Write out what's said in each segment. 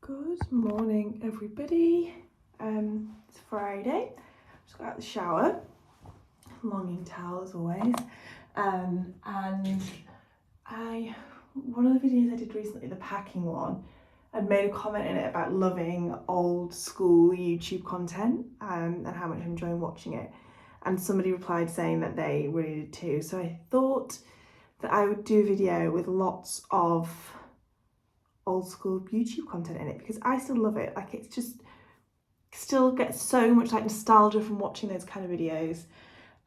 Good morning, everybody. It's Friday. Just got out of the shower, longing towel as always. And one of the videos I did recently, the packing one, I'd made a comment in it about loving old school YouTube content and how much I'm enjoying watching it. And somebody replied saying that they really did too. So I thought that I would do a video with lots of old school YouTube content in it because I still love it. Like, it's just still get so much like nostalgia from watching those kind of videos.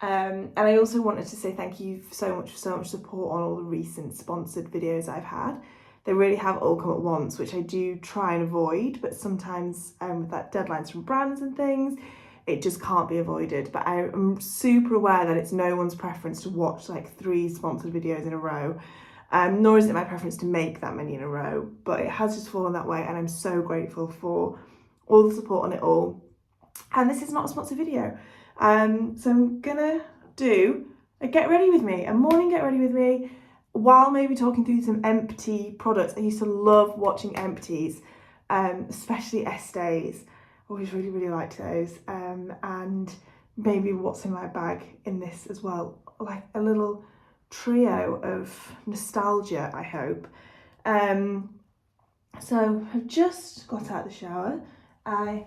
And I also wanted to say thank you so much for so much support on all the recent sponsored videos I've had. They really have all come at once, which I do try and avoid, but sometimes with that deadlines from brands and things, it just can't be avoided. But I'm super aware that it's no one's preference to watch like 3 sponsored videos in a row. Nor is it my preference to make that many in a row, but it has just fallen that way, and I'm so grateful for all the support on it all. And this is not a sponsored video. So I'm gonna do a get ready with me, a morning get ready with me, while maybe talking through some Empty products. I used to love watching Empties, especially Estays. Always really liked those. And maybe what's in my bag in this as well, like a little trio of nostalgia, I hope. So I've just got out of the shower. I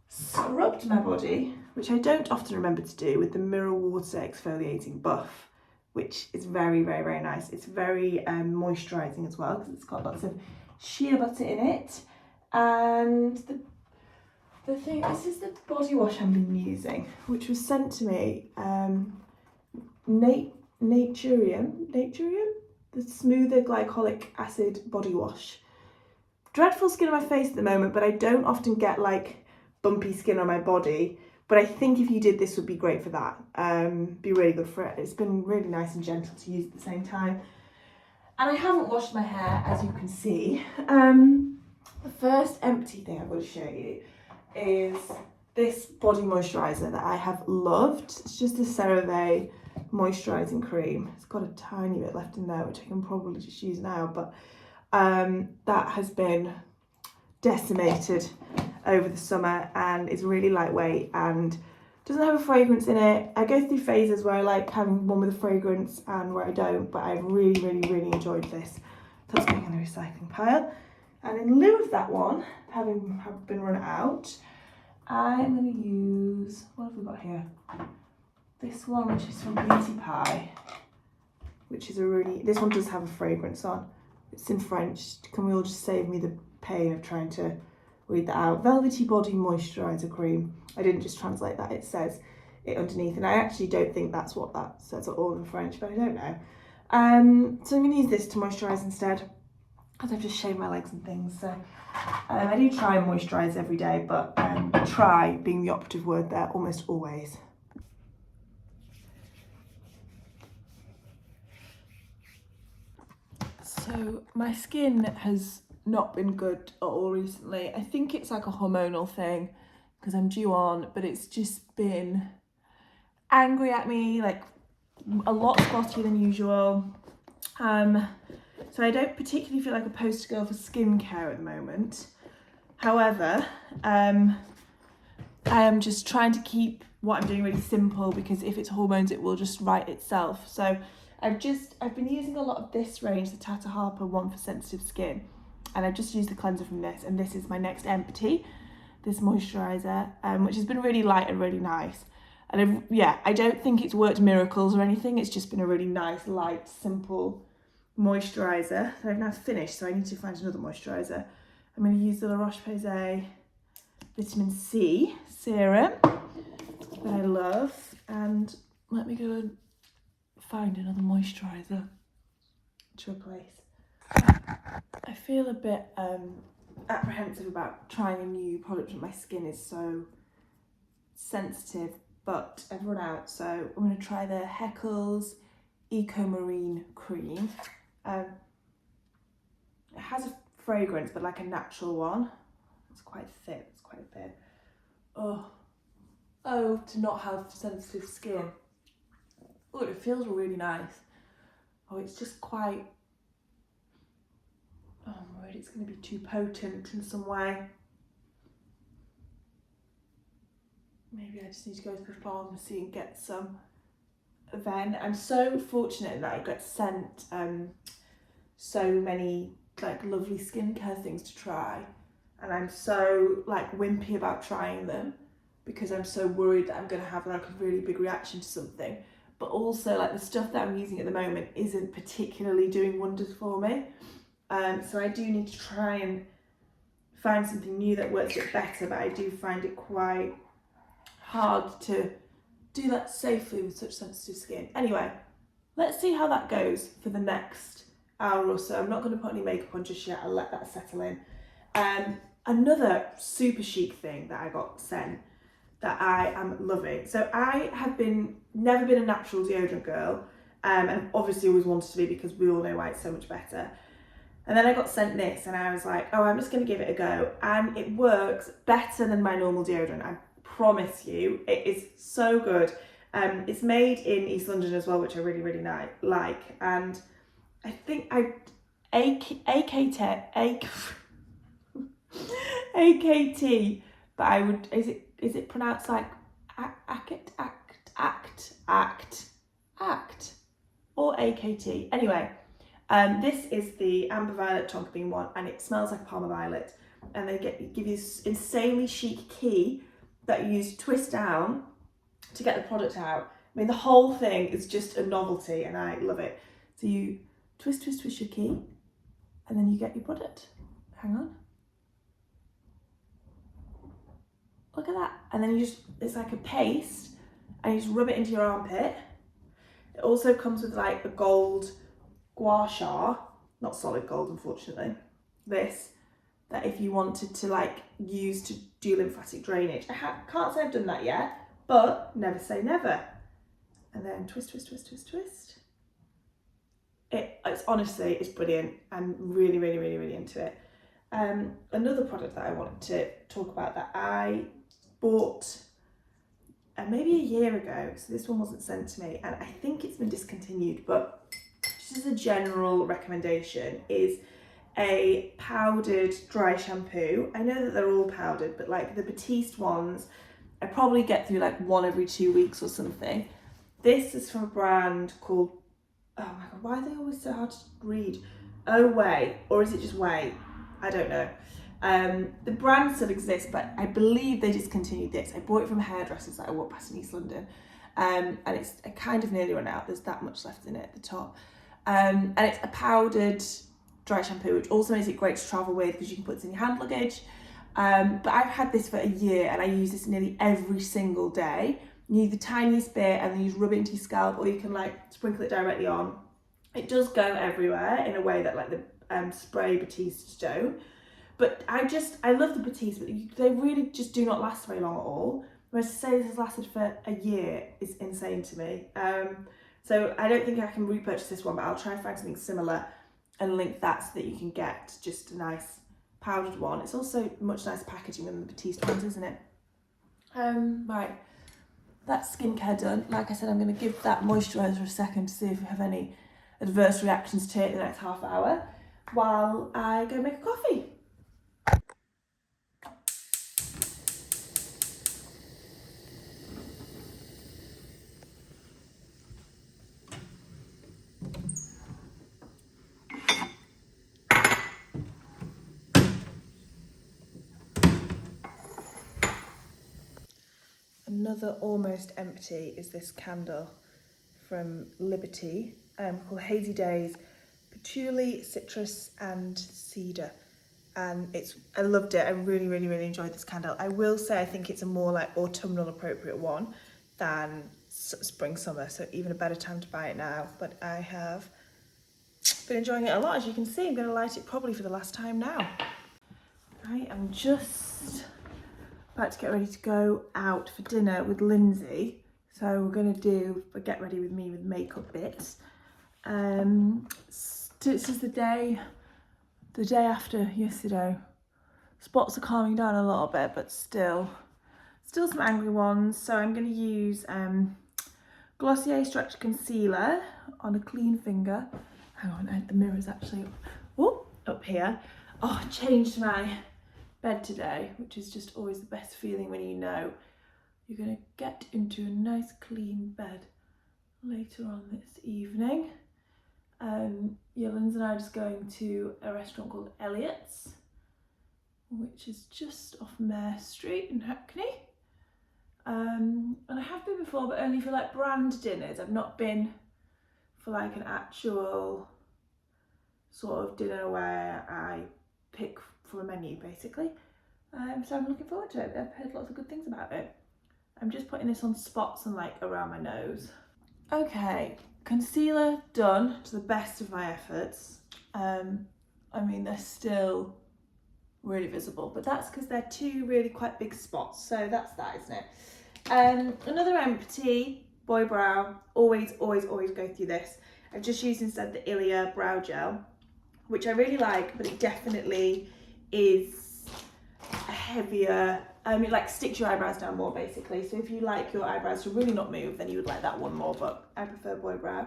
scrubbed my body, which I don't often remember to do, with the Mirror Water Exfoliating Buff, which is very nice. It's very moisturising as well because it's got lots of shea butter in it. And the thing, this is the body wash I've been using, which was sent to me, Grwm, the smoother glycolic acid body wash. Dreadful skin on my face at the moment, but I don't often get like bumpy skin on my body. But I think if you did, this would be great for that. Be really good for it. It's been really nice and gentle to use at the same time. And I haven't washed my hair, as you can see. The first empty thing I'm going to show you is this body moisturiser that I have loved. It's just the CereVa Moisturising cream. It's got a tiny bit left in there, which I can probably just use now, but that has been decimated over the summer and is really lightweight and doesn't have a fragrance in it. I go through phases where I like having one with a fragrance and where I don't, but I really enjoyed this. So that's going in the recycling pile. And in lieu of that one, having been run out, I'm going to use, what have we got here? This one, which is from Beauty Pie, which is this one does have a fragrance on. It's in French. Can we all just save me the pain of trying to read that out? Velvety Body Moisturiser Cream. I didn't just translate that, it says it underneath, and I actually don't think that's what that says at all in French, but I don't know. So I'm going to use this to moisturise instead, because I've just shaved my legs and things. So I do try and moisturise every day, but try being the operative word there almost always. So my skin has not been good at all recently. I think it's like a hormonal thing because I'm due on, but it's just been angry at me, like a lot spottier than usual. So I don't particularly feel like a poster girl for skincare at the moment. However, I am just trying to keep what I'm doing really simple because if it's hormones, it will just right itself. So I've been using a lot of this range, the Tata Harper one for sensitive skin, and I've just used the cleanser from this, and this is my next empty, this moisturiser, which has been really light and really nice. And I don't think it's worked miracles or anything. It's just been a really nice, light, simple moisturiser that I've now finished, so I need to find another moisturiser. I'm going to use the La Roche-Posay Vitamin C serum that I love, and let me go and find another moisturiser to replace. I feel a bit apprehensive about trying a new product when my skin is so sensitive, but I've run out, so I'm going to try the Haekles Eco Marine Cream. It has a fragrance, but like a natural one. It's quite thin. Oh, to not have sensitive skin. Oh, it feels really nice. Oh, it's just quite, Oh, I'm worried it's going to be too potent in some way. Maybe I just need to go to the pharmacy and get some. Then I'm so fortunate that I got sent so many like lovely skincare things to try, and I'm so like wimpy about trying them because I'm so worried that I'm going to have like a really big reaction to something. But also like the stuff that I'm using at the moment isn't particularly doing wonders for me. So I do need to try and find something new that works a bit better, but I do find it quite hard to do that safely with such sensitive skin. Anyway, let's see how that goes for the next hour or so. I'm not going to put any makeup on just yet. I'll let that settle in. Another super chic thing that I got sent that I am loving. So I have never been a natural deodorant girl, and obviously always wanted to be because we all know why it's so much better. And then I got sent this and I was like, oh, I'm just going to give it a go. And it works better than my normal deodorant. I promise you, it is so good. It's made in East London as well, which I really, really like. And I think AKT, but I would, is it pronounced like act or AKT? Anyway, this is the Amber Violet Tonka Bean one, and it smells like Parma Violet. And they give you this insanely chic key that you use to twist down to get the product out. I mean, the whole thing is just a novelty, and I love it. So you twist your key, and then you get your product. Hang on. Look at that. And then it's like a paste, and you just rub it into your armpit. It also comes with like a gold gua sha, not solid gold unfortunately, that if you wanted to like use to do lymphatic drainage. I can't say I've done that yet, but never say never. And then twist. It's honestly, it's brilliant. I'm really, really, really, really into it. Another product that I wanted to talk about that I bought maybe a year ago, so this one wasn't sent to me, and I think it's been discontinued, but just as a general recommendation, is a powdered dry shampoo. I know that they're all powdered, but like the Batiste ones, I probably get through like one every 2 weeks or something. This is from a brand called, oh my god, why are they always so hard to read? Oh Way, or is it just Way? I don't know. The brand still exists, but I believe they discontinued this. I bought it from hairdressers that I walked past in East London, and it's kind of nearly run out. There's that much left in it at the top. And it's a powdered dry shampoo, which also makes it great to travel with because you can put it in your hand luggage. But I've had this for a year and I use this nearly every single day. You need the tiniest bit and then you just rub it into your scalp, or you can like sprinkle it directly on. It does go everywhere in a way that like the spray Batiste don't. But I love the Batiste, but they really just do not last very long at all. Whereas to say this has lasted for a year is insane to me. So I don't think I can repurchase this one, but I'll try and find something similar and link that so that you can get just a nice powdered one. It's also much nicer packaging than the Batiste ones, isn't it? Right, that's skincare done. Like I said, I'm going to give that moisturiser a second to see if we have any adverse reactions to it in the next half hour while I go make a coffee. Another almost empty is this candle from Liberty called Hazy Days, Patchouli, Citrus and Cedar. And I loved it. I really, really, really enjoyed this candle. I will say I think it's a more like autumnal appropriate one than spring, summer, so even a better time to buy it now. But I have been enjoying it a lot. As you can see, I'm going to light it probably for the last time now. I am just about to get ready to go out for dinner with Lindsay. So we're going to do a get ready with me with makeup bits. This is the day after yesterday. Spots are calming down a little bit, but still some angry ones. So I'm going to use Glossier Stretch concealer on a clean finger. Hang on, the mirror's actually up here. Oh, I changed my bed today, which is just always the best feeling when you know you're going to get into a nice clean bed later on this evening. Yolans and I are just going to a restaurant called Elliot's, which is just off Mare Street in Hackney. And I have been before, but only for like brand dinners. I've not been for like an actual sort of dinner where I pick from a menu basically. So I'm looking forward to it. I've heard lots of good things about it. I'm just putting this on spots and like around my nose. Okay, concealer done to the best of my efforts. I mean, they're still really visible, but that's because they're two really quite big spots. So that's that, isn't it? Another Empty Boy Brow. Always go through this. I've just used instead the Ilia Brow Gel, which I really like, but it definitely is a heavier, it like sticks your eyebrows down more basically. So if you like your eyebrows to really not move, then you would like that one more, but I prefer Boy Brow.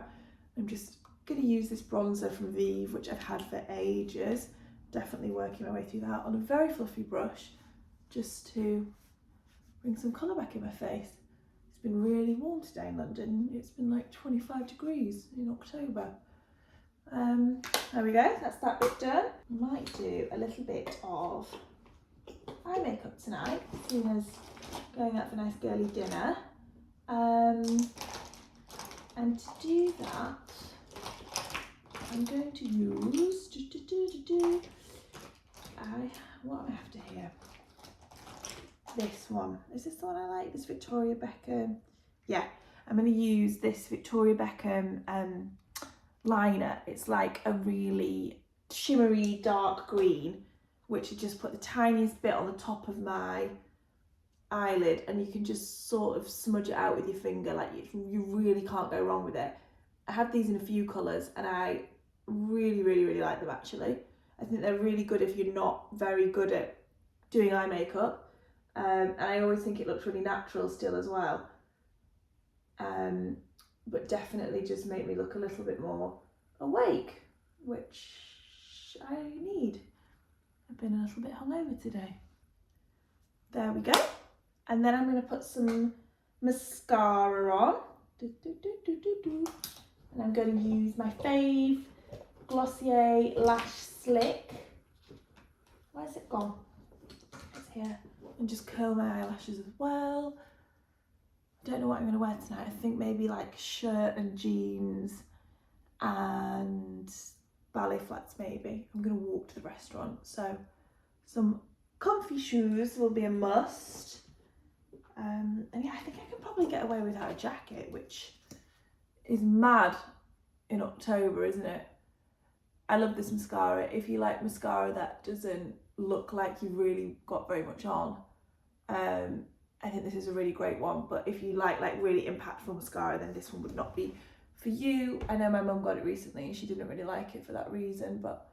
I'm just gonna use this bronzer from Vive, which I've had for ages. Definitely working my way through that on a very fluffy brush, just to bring some colour back in my face. It's been really warm today in London. It's been like 25 degrees in October. There we go, that's that bit done. Might do a little bit of eye makeup tonight, seeing as going out for a nice girly dinner. And to do that, I'm going to use, what do I have to here? This one. Is this the one I like? This Victoria Beckham. Yeah, I'm going to use this Victoria Beckham liner. It's like a really shimmery dark green, which I just put the tiniest bit on the top of my eyelid, and you can just sort of smudge it out with your finger. Like you really can't go wrong with it. I have these in a few colours and I really like them actually. I think they're really good if you're not very good at doing eye makeup. And I always think it looks really natural still as well. But definitely just make me look a little bit more awake, which I need. I've been a little bit hungover today. There we go. And then I'm going to put some mascara on. And I'm going to use my fave Glossier Lash Slick. Where's it gone? It's here. And just curl my eyelashes as well. I don't know what I'm going to wear tonight. I think maybe like shirt and jeans and ballet flats maybe. I'm going to walk to the restaurant, so some comfy shoes will be a must. And yeah, I think I can probably get away without a jacket, which is mad in October, isn't it? I love this mascara. If you like mascara that doesn't look like you've really got very much on, I think this is a really great one. But if you like really impactful mascara, then this one would not be for you. I know my mum got it recently and she didn't really like it for that reason, but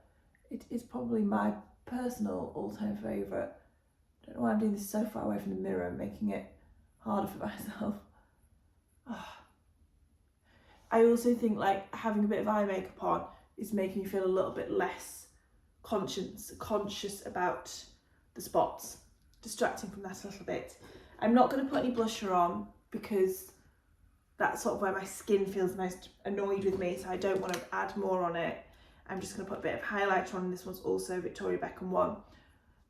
it is probably my personal all-time favourite. I don't know why I'm doing this so far away from the mirror and making it harder for myself. Oh. I also think like having a bit of eye makeup on is making me feel a little bit less conscious about the spots, distracting from that a little bit. I'm not going to put any blusher on because that's sort of where my skin feels most annoyed with me, so I don't want to add more on it. I'm just going to put a bit of highlighter on. This one's also Victoria Beckham one.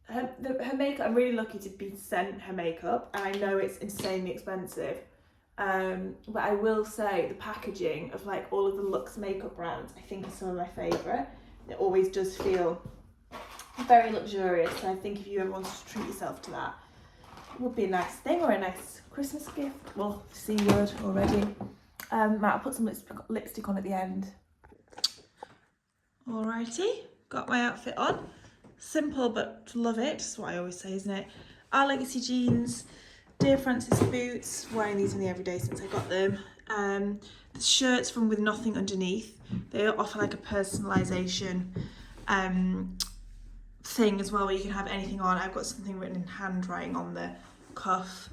Her makeup, I'm really lucky to be sent her makeup, and I know it's insanely expensive. But I will say the packaging of like all of the Luxe makeup brands, I think is some of my favourite. It always does feel very luxurious, and I think if you ever wanted to treat yourself to that, it would be a nice thing, or a nice Christmas gift. Well, C word already. I'll put some lipstick on at the end. Alrighty, got my outfit on. Simple but love it, that's what I always say, isn't it? Our Legacy jeans, Dear Francis boots, wearing these in the everyday since I got them. The shirts from With Nothing Underneath, they offer like a personalisation thing as well, where you can have anything on. I've got something written in handwriting on the cuff,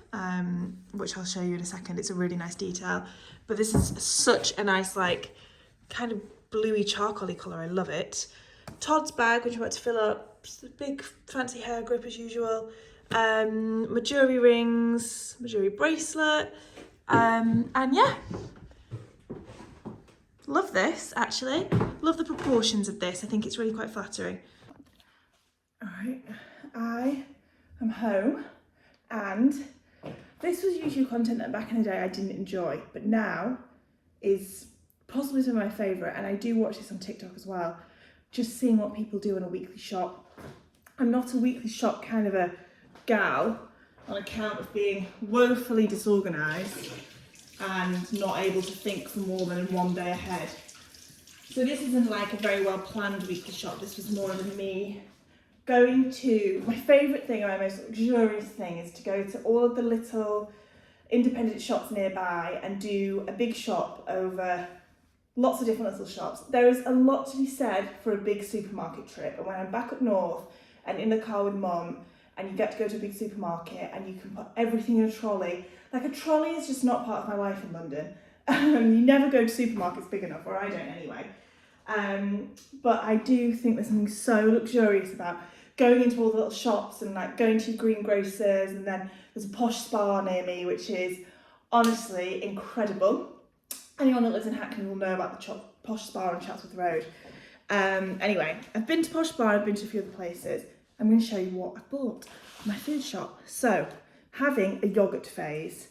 which I'll show you in a second. It's a really nice detail, but this is such a nice like kind of bluey charcoaly colour. I love it. Todd's bag, which I'm about to fill up. Just a big fancy hair grip as usual. My jewellery rings, my jewellery bracelet. And yeah, love this actually. Love the proportions of this. I think it's really quite flattering. All right, I am home, and this was YouTube content that back in the day I didn't enjoy, but now is possibly some of my favourite, and I do watch this on TikTok as well, just seeing what people do in a weekly shop. I'm not a weekly shop kind of a gal on account of being woefully disorganised and not able to think for more than one day ahead. So this isn't like a very well planned weekly shop. This was more of me going to, my favourite thing, or my most luxurious thing, is to go to all of the little independent shops nearby and do a big shop over lots of different little shops. There is a lot to be said for a big supermarket trip, and when I'm back up north and in the car with mum and you get to go to a big supermarket and you can put everything in a trolley. Like, a trolley is just not part of my life in London. You never go to supermarkets big enough, or I don't anyway. But I do think there's something so luxurious about going into all the little shops and like going to greengrocers, and then there's a posh spa near me, which is honestly incredible. Anyone that lives in Hackney will know about the posh spa on Chatsworth Road. Anyway, I've been to posh spa, I've been to a few other places. I'm going to show you what I bought in my food shop. So, having a yoghurt phase.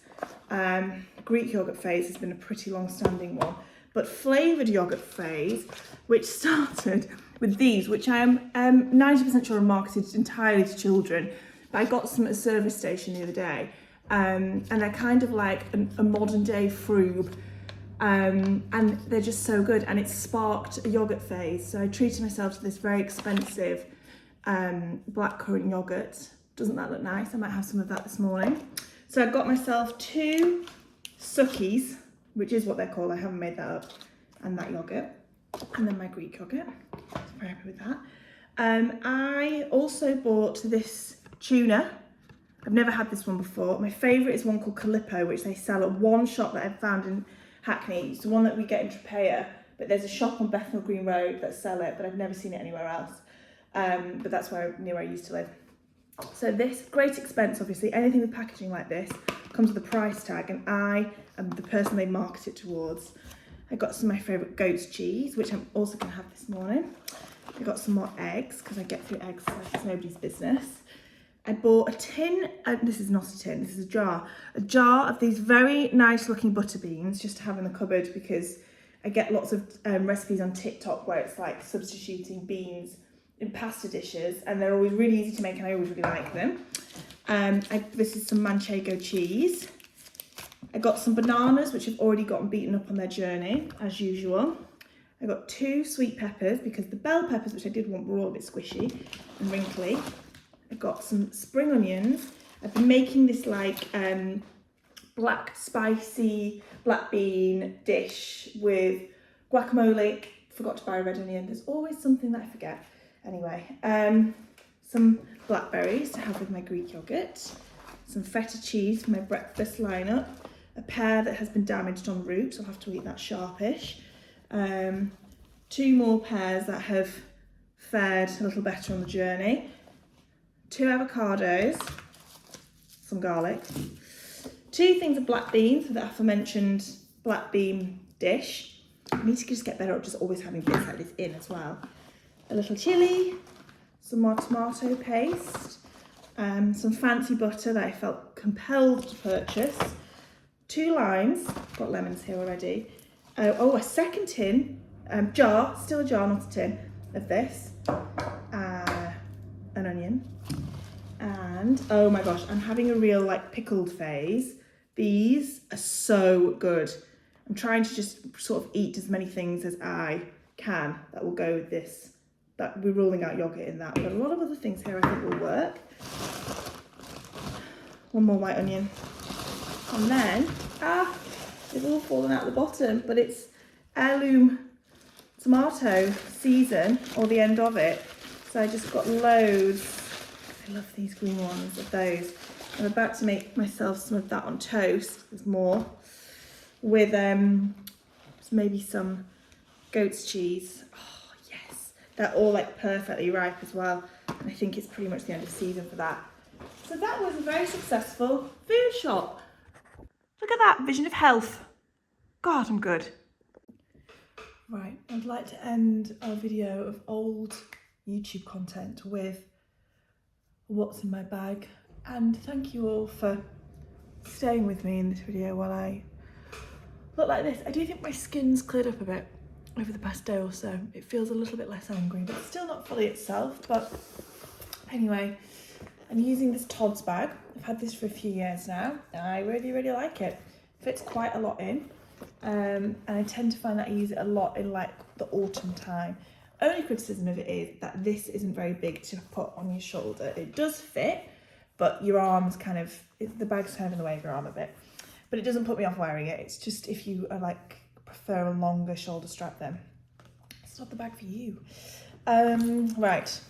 Greek yoghurt phase has been a pretty long-standing one, but flavoured yoghurt phase, which started with these, which I am 90% sure are marketed entirely to children, but I got some at a service station the other day, and they're kind of like a modern-day frube, and they're just so good, and it sparked a yoghurt phase. So I treated myself to this very expensive blackcurrant yoghurt. Doesn't that look nice? I might have some of that this morning. So I got myself 2 Suckies, which is what they're called, I haven't made that up, and that yoghurt, and then my Greek yoghurt. So I'm very happy with that. I also bought this tuna. I've never had this one before. My favourite is one called Calippo, which they sell at one shop that I've found in Hackney. It's the one that we get in Tropea, but there's a shop on Bethnal Green Road that sell it, but I've never seen it anywhere else. But that's near where I used to live. So this, great expense obviously, anything with packaging like this comes with a price tag, and I am the person they market it towards. I got some of my favourite goat's cheese, which I'm also going to have this morning. I got some more eggs, because I get through eggs like it's nobody's business. I bought a tin, this is not a tin, this is a jar of these very nice looking butter beans, just to have in the cupboard, because I get lots of recipes on TikTok where it's like substituting beans in pasta dishes, and they're always really easy to make, and I always really like them. This is some manchego cheese. I got some bananas, which have already gotten beaten up on their journey, as usual. I got 2 sweet peppers, because the bell peppers, which I did want, were all a bit squishy and wrinkly. I got some spring onions. I've been making this like black spicy black bean dish with guacamole. Forgot to buy a red onion. There's always something that I forget. Anyway, some blackberries to have with my Greek yogurt, some feta cheese for my breakfast lineup, a pear that has been damaged en route, so I'll have to eat that sharpish, 2 more pears that have fared a little better on the journey, 2 avocados, some garlic, 2 things of black beans for the aforementioned black bean dish. I need to just get better at just always having bits like this in as well. A little chilli, some more tomato paste, some fancy butter that I felt compelled to purchase, 2 limes, got lemons here already, a second tin, jar, still a jar, not a tin, of this, an onion, and oh my gosh, I'm having a real like pickled phase. These are so good. I'm trying to just sort of eat as many things as I can that will go with this. That we're ruling out yogurt in that. We've got a lot of other things here I think will work. 1 more white onion. And then, it's all fallen out the bottom, but it's heirloom tomato season, or the end of it. So I just got loads. I love these green ones, of those. I'm about to make myself some of that on toast. There's more. With maybe some goat's cheese. Oh, yes. They're all like perfectly ripe as well. And I think it's pretty much the end of season for that. So that was a very successful food shop. Look at that, vision of health. God, I'm good. Right, I'd like to end our video of old YouTube content with what's in my bag. And thank you all for staying with me in this video while I look like this. I do think my skin's cleared up a bit over the past day or so. It feels a little bit less angry, but it's still not fully itself. But anyway, I'm using this Todd's bag. I've had this for a few years now, and I really, really like it. Fits quite a lot in, and I tend to find that I use it a lot in like the autumn time. Only criticism of it is that this isn't very big to put on your shoulder. It does fit, but your arms kind of, the bag's kind of in the way of your arm a bit. But it doesn't put me off wearing it. It's just if you are like, prefer a longer shoulder strap, then it's not the bag for you. Right,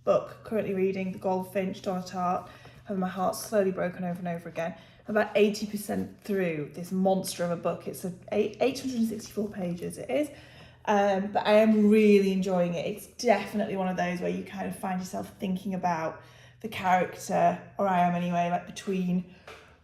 book, currently reading The Goldfinch, Donna Tartt, having my heart slowly broken over and over again. I'm about 80% through this monster of a book. It's 864 pages it is. But I am really enjoying it. It's definitely one of those where you kind of find yourself thinking about the character, or I am anyway, like between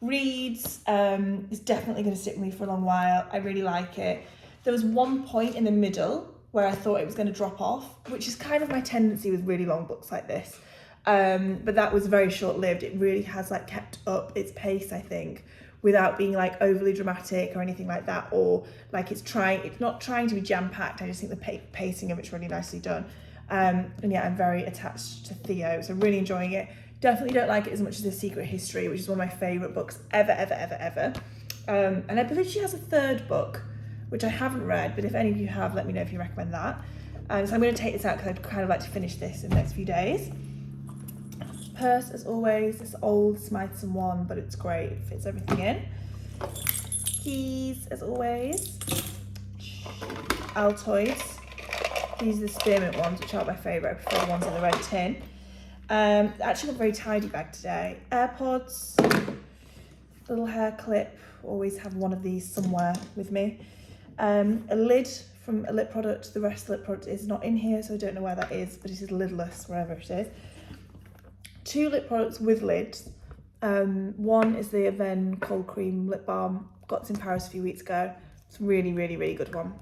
reads. It's definitely going to stick with me for a long while. I really like it. There was one point in the middle where I thought it was going to drop off, which is kind of my tendency with really long books like this. But that was very short-lived. It really has like kept up its pace, I think, without being like overly dramatic or anything like that, or like it's not trying to be jam-packed. I just think the pacing of it's really nicely done. And yeah, I'm very attached to Theo, so I'm really enjoying it. Definitely don't like it as much as The Secret History, which is one of my favourite books ever. And I believe she has a third book, which I haven't read, but if any of you have, let me know if you recommend that. So I'm going to take this out because I'd kind of like to finish this in the next few days. Purse, as always, this old Smythson one, but it's great, it fits everything in. Keys, as always. Altoids. These are the spearmint ones, which aren't my favourite. I prefer the ones in the red tin. Actually got a very tidy bag today. AirPods, little hair clip, always have one of these somewhere with me. A lid from a lip product. The rest of the lip product is not in here, so I don't know where that is, but it is lidless wherever it is. 2 lip products with lids. One is the Aven Cold Cream Lip Balm. Got this in Paris a few weeks ago. It's a really, really, really good one.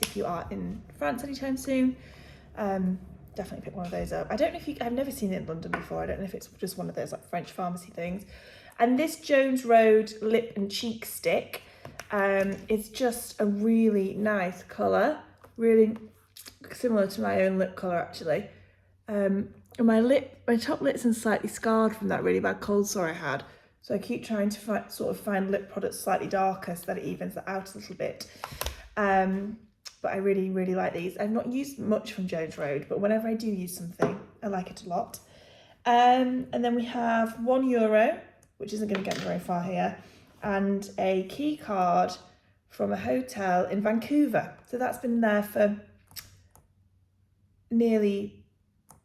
If you are in France anytime soon, definitely pick one of those up. I don't know if I've never seen it in London before. I don't know if it's just one of those like French pharmacy things. And this Jones Road Lip and Cheek Stick is just a really nice colour. Really similar to my own lip colour actually. And my top lip's slightly scarred from that really bad cold sore I had. So I keep trying to find lip products slightly darker so that it evens that out a little bit. But I really, really like these. I've not used much from Jones Road, but whenever I do use something, I like it a lot. And then we have €1, which isn't going to get me very far here, and a key card from a hotel in Vancouver. So that's been there for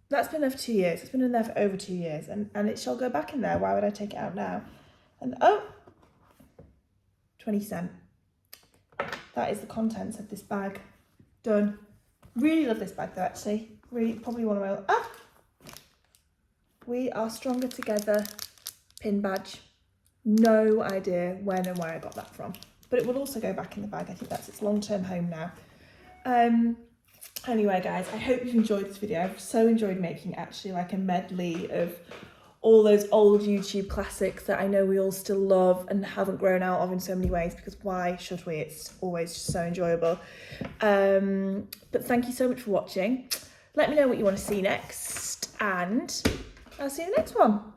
that's been there for 2 years. It's been in there for over 2 years, and it shall go back in there. Why would I take it out now? And 20 cents. That is the contents of this bag. Done. Really love this bag though, actually. Really, probably one of my... We Are Stronger Together pin badge. No idea when and where I got that from. But it will also go back in the bag. I think that's its long-term home now. Anyway, guys, I hope you've enjoyed this video. I've so enjoyed making actually like a medley of all those old YouTube classics that I know we all still love and haven't grown out of in so many ways, because why should we? It's always just so enjoyable. But thank you so much for watching. Let me know what you want to see next, and I'll see you in the next one.